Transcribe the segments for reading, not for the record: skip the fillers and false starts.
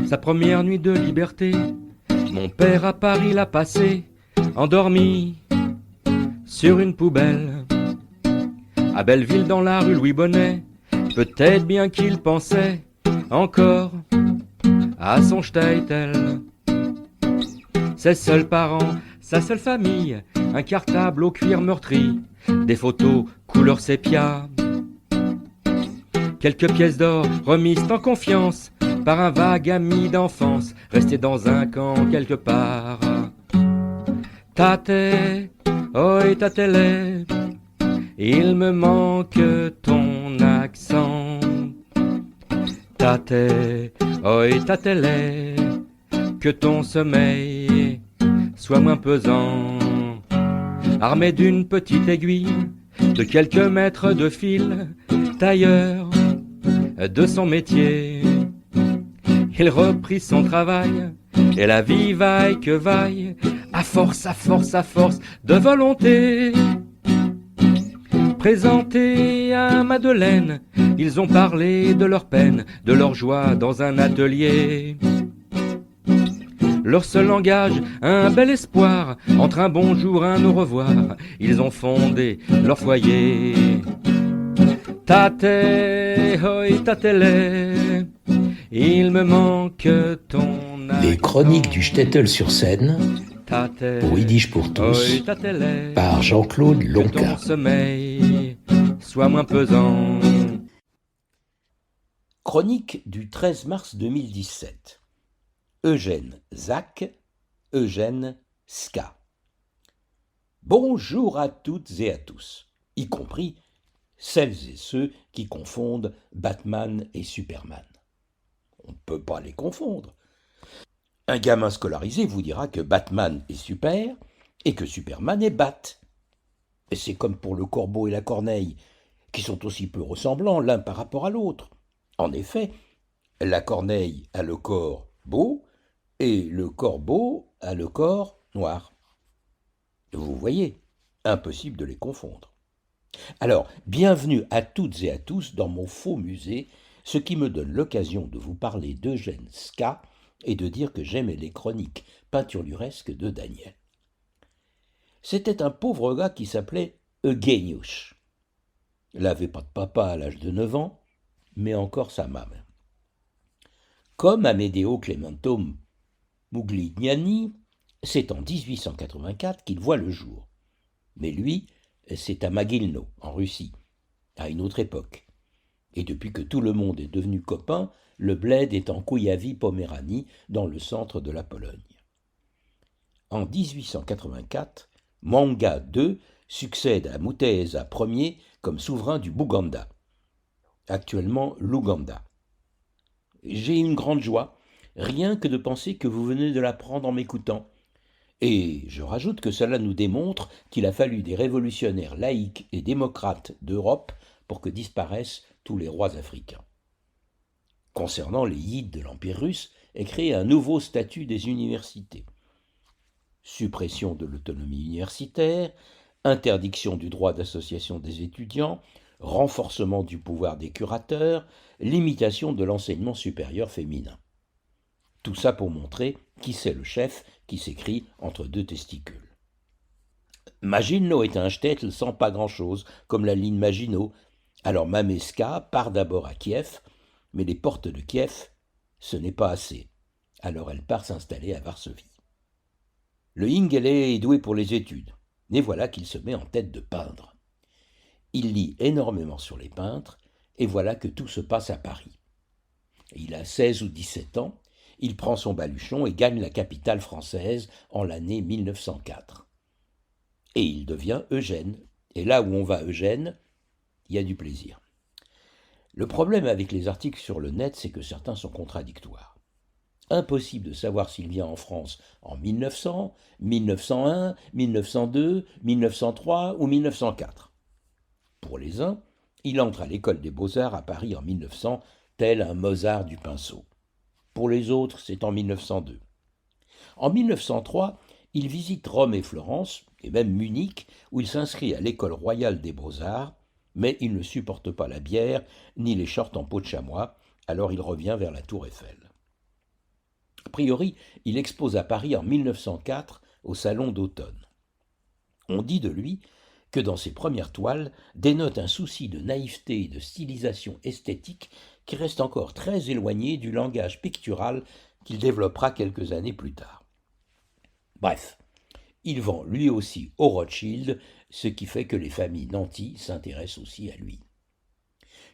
sa première nuit de liberté. Mon père à Paris l'a passé, endormi sur une poubelle. À Belleville dans la rue Louis Bonnet, peut-être bien qu'il pensait encore à son Statel. Ses seuls parents, sa seule famille, un cartable au cuir meurtri, des photos couleur sépia, quelques pièces d'or remises en confiance par un vague ami d'enfance, resté dans un camp quelque part. Tate, oi tatele, il me manque ton accent. Tate, oi tatele, que ton sommeil soit moins pesant. Armé d'une petite aiguille, de quelques mètres de fil, tailleur de son métier, il reprit son travail, et la vie vaille que vaille, à force de volonté. Présentés à Madeleine, ils ont parlé de leur peine, de leur joie dans un atelier. Leur seul langage, un bel espoir, entre un bonjour, un au revoir, ils ont fondé leur foyer. Tate, hoi tatele, il me manque ton accent. Les chroniques du Shtetl sur Seine, Tate, pour Yiddish pour tous, hoi tatele, par Jean-Claude que Lonca. ton sommeil soit moins pesant. Chronique du 13 mars 2017. Eugène Zac, Eugène Ska. Bonjour à toutes et à tous, y compris celles et ceux qui confondent Batman et Superman. On ne peut pas les confondre. Un gamin scolarisé vous dira que Batman est super et que Superman est Bat. Et c'est comme pour le corbeau et la corneille, qui sont aussi peu ressemblants l'un par rapport à l'autre. En effet, la corneille a le corps beau et le corbeau a le corps noir. Vous voyez, impossible de les confondre. Alors, bienvenue à toutes et à tous dans mon faux musée, ce qui me donne l'occasion de vous parler d'Eugène Ska et de dire que j'aimais les chroniques peinturluresques de Daniel. C'était un pauvre gars qui s'appelait Eugeniusz. Il n'avait pas de papa à l'âge de 9 ans, mais encore sa maman. Comme Amedeo Clemente Muglignani, c'est en 1884 qu'il voit le jour. Mais lui, c'est à Magilno, en Russie, à une autre époque. Et depuis que tout le monde est devenu copain, le bled est en Kouïavie-Poméranie, dans le centre de la Pologne. En 1884, Mwanga II succède à Mutesa Ier comme souverain du Bouganda, actuellement l'Ouganda. J'ai une grande joie, rien que de penser que vous venez de l'apprendre en m'écoutant. Et je rajoute que cela nous démontre qu'il a fallu des révolutionnaires laïcs et démocrates d'Europe pour que disparaissent tous les rois africains. Concernant les Yids de l'Empire russe, est créé un nouveau statut des universités. Suppression de l'autonomie universitaire, interdiction du droit d'association des étudiants, renforcement du pouvoir des curateurs, limitation de l'enseignement supérieur féminin. Tout ça pour montrer qui c'est le chef qui s'écrit entre deux testicules. Maginot est un shtetl sans pas grand-chose, comme la ligne Maginot. Alors Mameska part d'abord à Kiev, mais les portes de Kiev, ce n'est pas assez. Alors elle part s'installer à Varsovie. Le Ingele est doué pour les études, et voilà qu'il se met en tête de peindre. Il lit énormément sur les peintres, et voilà que tout se passe à Paris. Il a 16 ou 17 ans, il prend son baluchon et gagne la capitale française en l'année 1904. Et il devient Eugène, et là où on va Eugène, il y a du plaisir. Le problème avec les articles sur le net, c'est que certains sont contradictoires. Impossible de savoir s'il vient en France en 1900, 1901, 1902, 1903 ou 1904. Pour les uns, il entre à l'école des Beaux-Arts à Paris en 1900, tel un Mozart du pinceau. Pour les autres, c'est en 1902. En 1903, il visite Rome et Florence, et même Munich, où il s'inscrit à l'école royale des Beaux-Arts, mais il ne supporte pas la bière ni les shorts en peau de chamois, alors il revient vers la Tour Eiffel. A priori, il expose à Paris en 1904 au Salon d'automne. On dit de lui que dans ses premières toiles dénote un souci de naïveté et de stylisation esthétique qui reste encore très éloigné du langage pictural qu'il développera quelques années plus tard. Bref, il vend lui aussi au Rothschild, ce qui fait que les familles nanties s'intéressent aussi à lui.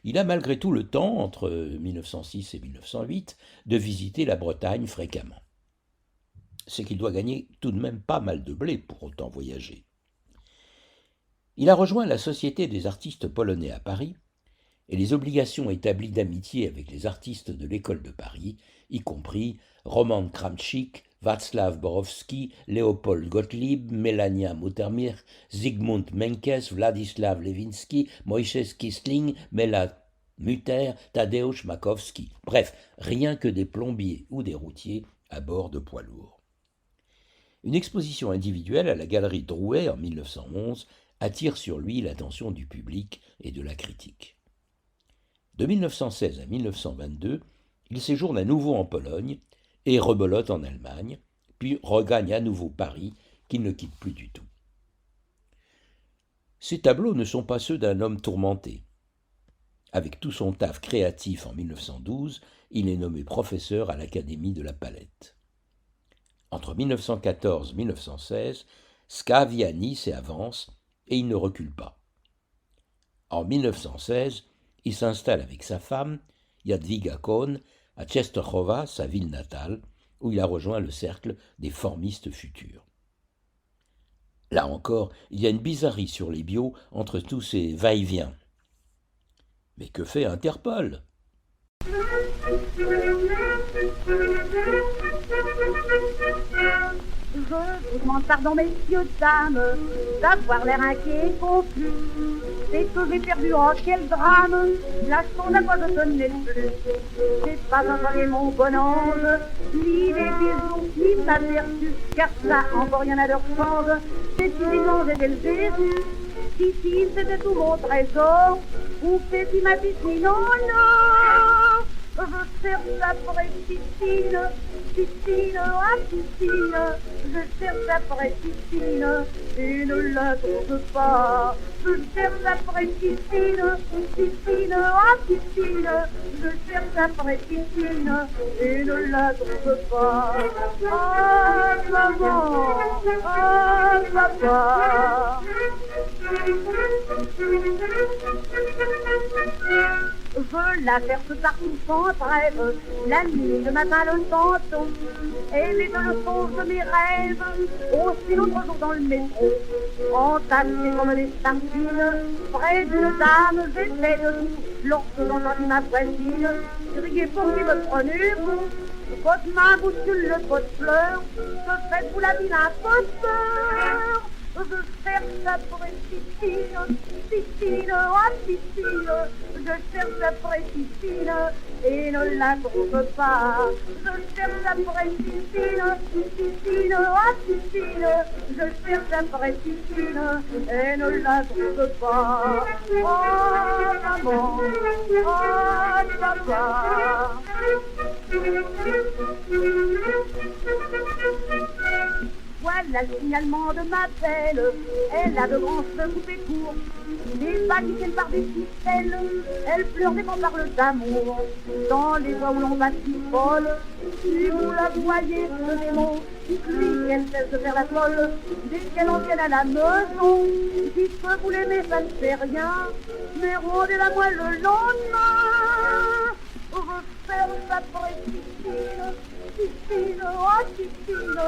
Il a malgré tout le temps, entre 1906 et 1908, de visiter la Bretagne fréquemment. C'est qu'il doit gagner tout de même pas mal de blé pour autant voyager. Il a rejoint la Société des artistes polonais à Paris, et les obligations établies d'amitié avec les artistes de l'école de Paris, y compris Roman Kramczyk, Václav Borowski, Leopold Gottlieb, Melania Muttermich, Zygmunt Menkes, Władysław Lewinsky, Moïse Kisling, Mela Mutter, Tadeusz Makowski. Bref, rien que des plombiers ou des routiers à bord de poids lourds. Une exposition individuelle à la galerie Drouet en 1911 attire sur lui l'attention du public et de la critique. De 1916 à 1922, il séjourne à nouveau en Pologne et rebelote en Allemagne, puis regagne à nouveau Paris, qu'il ne quitte plus du tout. Ces tableaux ne sont pas ceux d'un homme tourmenté. Avec tout son taf créatif en 1912, il est nommé professeur à l'Académie de la Palette. Entre 1914 et 1916, Ska vit à Nice et avance, et il ne recule pas. En 1916, il s'installe avec sa femme, Jadwiga Kohn, à Częstochowa, sa ville natale, où il a rejoint le cercle des formistes futurs. Là encore, il y a une bizarrerie sur les bios entre tous ces va-et-vient. Mais que fait Interpol ? Je vous demande pardon, messieurs, dames, d'avoir l'air inquiet et confus. C'est que j'ai perdu, oh quel drame, la sonde à quoi je tenais le plus. C'est pas envoyé mon bon ange, ni des bisous, ni ma vertu, car ça, encore y en a leur change. C'est une ange et le Jésus, si, c'était tout mon trésor, ou fait-il ma piscine, oh non. Je cherche après piscine, piscine, ah piscine. Je cherche après piscine, et ne la trouve pas. Je cherche après piscine, piscine, ah piscine. Je cherche après piscine, et ne la trouve pas. Ah maman, ah papa. Je la cherche partout sans trêve, la nuit, le matin, le tantôt, et les deux leçons de mes rêves, aussi l'autre jour dans le métro, entassés comme des sardines, près d'une dame, j'étais debout, lorsque j'entendis ma voisine, crier pour qui me prenez vous, votre main bouscule le pot de fleurs, que faites-vous la ville imposteur? Je cherche après piscine, piscine, ah piscine. Je cherche après piscine et ne la trouve pas. Je cherche après piscine, piscine, ah piscine. Je cherche après piscine et ne la trouve pas. Oh maman, oh papa. Voilà le signalement de ma belle, elle a de grands cheveux coupés courts, des bagues qui tiennent par des ficelles, elle pleure des grands parles d'amour, dans les bois où l'on batifole, si vous la voyez, ce démon, lui qu'elle cesse de faire la folle, dès qu'elle en vient à la maison, dites que vous l'aimez, ça ne fait rien, mais rendez-la moi le lendemain. Je cherche après piscine, piscine, oh piscine.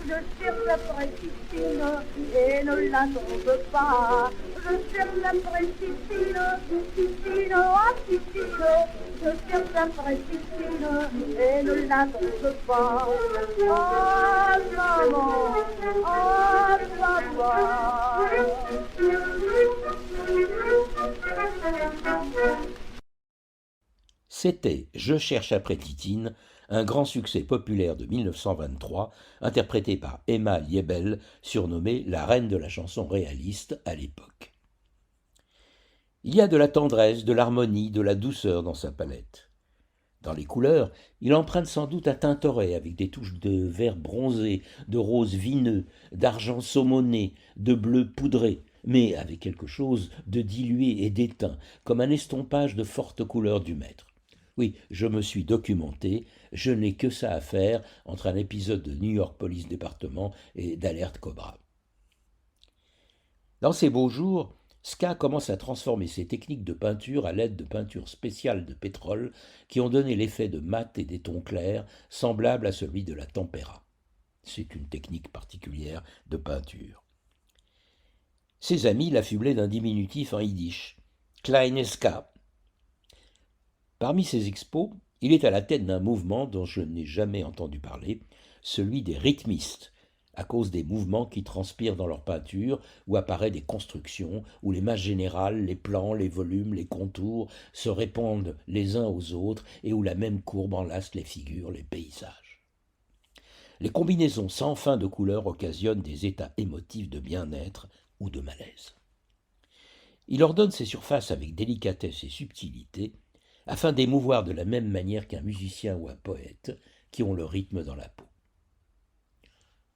Je cherche après piscine et ne la trouve pas. Je cherche après piscine, piscine, oh piscine. Je cherche après piscine et ne la trouve pas. Oh maman, oh papa. C'était Je cherche après Titine, un grand succès populaire de 1923, interprété par Emma Liebel, surnommée la reine de la chanson réaliste à l'époque. Il y a de la tendresse, de l'harmonie, de la douceur dans sa palette. Dans les couleurs, il emprunte sans doute à Tintoret avec des touches de vert bronzé, de rose vineux, d'argent saumonné, de bleu poudré, mais avec quelque chose de dilué et d'éteint, comme un estompage de fortes couleurs du maître. Oui, je me suis documenté, je n'ai que ça à faire entre un épisode de New York Police Département et d'Alerte Cobra. Dans ces beaux jours, Ska commence à transformer ses techniques de peinture à l'aide de peintures spéciales de pétrole qui ont donné l'effet de mat et des tons clairs semblables à celui de la tempera. C'est une technique particulière de peinture. Ses amis l'affublaient d'un diminutif en yiddish, Kleine Ska. Parmi ses expos, il est à la tête d'un mouvement dont je n'ai jamais entendu parler, celui des rythmistes, à cause des mouvements qui transpirent dans leur peinture, où apparaissent des constructions, où les masses générales, les plans, les volumes, les contours se répondent les uns aux autres et où la même courbe enlace les figures, les paysages. Les combinaisons sans fin de couleurs occasionnent des états émotifs de bien-être ou de malaise. Il ordonne ses surfaces avec délicatesse et subtilité, afin d'émouvoir de la même manière qu'un musicien ou un poète qui ont le rythme dans la peau.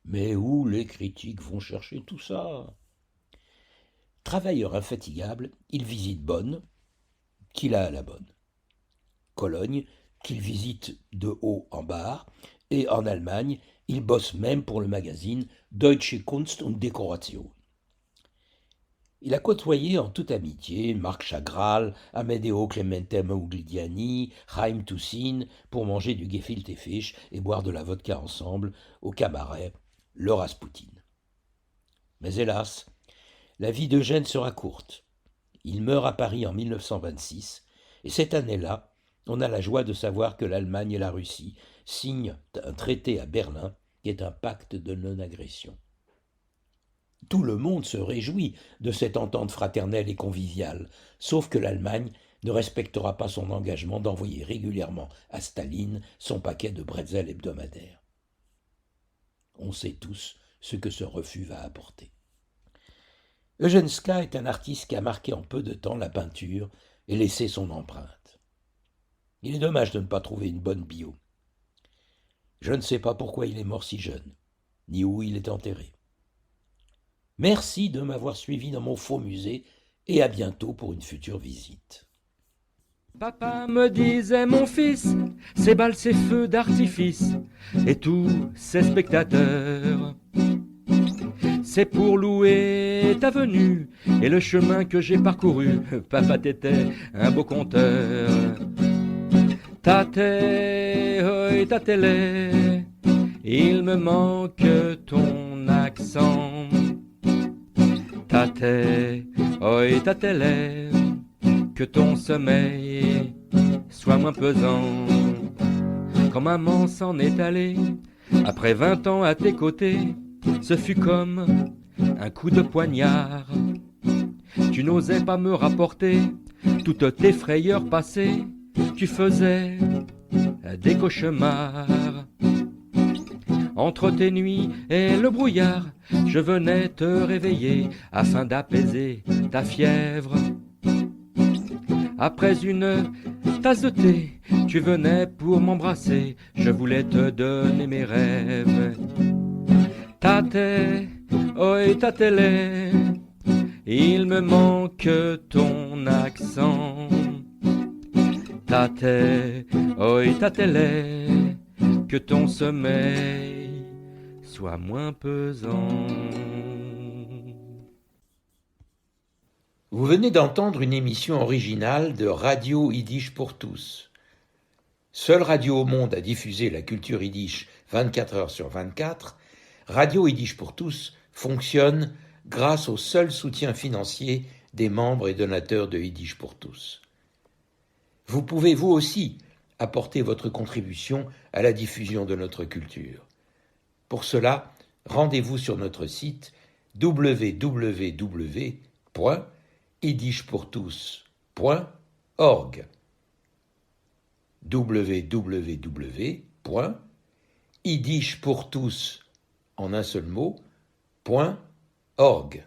Mais où les critiques vont chercher tout ça? Travailleur infatigable, il visite Bonn, qu'il a à la bonne. Cologne, qu'il visite de haut en bas, et en Allemagne, il bosse même pour le magazine Deutsche Kunst und Dekoration. Il a côtoyé en toute amitié Marc Chagall, Amedeo Clemente Modigliani, Chaim Toussaint pour manger du gefilte fish et boire de la vodka ensemble au cabaret Le Rasputin. Mais hélas, la vie d'Eugène sera courte. Il meurt à Paris en 1926 et cette année-là, on a la joie de savoir que l'Allemagne et la Russie signent un traité à Berlin qui est un pacte de non-agression. Tout le monde se réjouit de cette entente fraternelle et conviviale, sauf que l'Allemagne ne respectera pas son engagement d'envoyer régulièrement à Staline son paquet de bretzels hebdomadaires. On sait tous ce que ce refus va apporter. Eugène Ska est un artiste qui a marqué en peu de temps la peinture et laissé son empreinte. Il est dommage de ne pas trouver une bonne bio. Je ne sais pas pourquoi il est mort si jeune, ni où il est enterré. Merci de m'avoir suivi dans mon faux musée et à bientôt pour une future visite. Papa me disait, mon fils, ces balles, ces feux d'artifice et tous ces spectateurs, c'est pour louer ta venue et le chemin que j'ai parcouru. Papa, t'étais un beau conteur. Tate, oi, tatele, il me manque ton accent. Tate, oi, tatele, que ton sommeil soit moins pesant. Quand maman s'en est allée, après 20 ans à tes côtés, ce fut comme un coup de poignard. Tu n'osais pas me rapporter toutes tes frayeurs passées, tu faisais des cauchemars. Entre tes nuits et le brouillard, je venais te réveiller afin d'apaiser ta fièvre. Après une tasse de thé, tu venais pour m'embrasser, je voulais te donner mes rêves. Tate, oi, tatele, il me manque ton accent. Tate, oi, tatele, que ton sommeil soit moins pesant. Vous venez d'entendre une émission originale de Radio Yiddish pour tous. Seule radio au monde à diffuser la culture yiddish 24 heures sur 24, Radio Yiddish pour tous fonctionne grâce au seul soutien financier des membres et donateurs de Yiddish pour tous. Vous pouvez vous aussi apporter votre contribution à la diffusion de notre culture. Pour cela, rendez-vous sur notre site www.yiddishpourtous.org www.yiddishpourtous en un seul mot, .org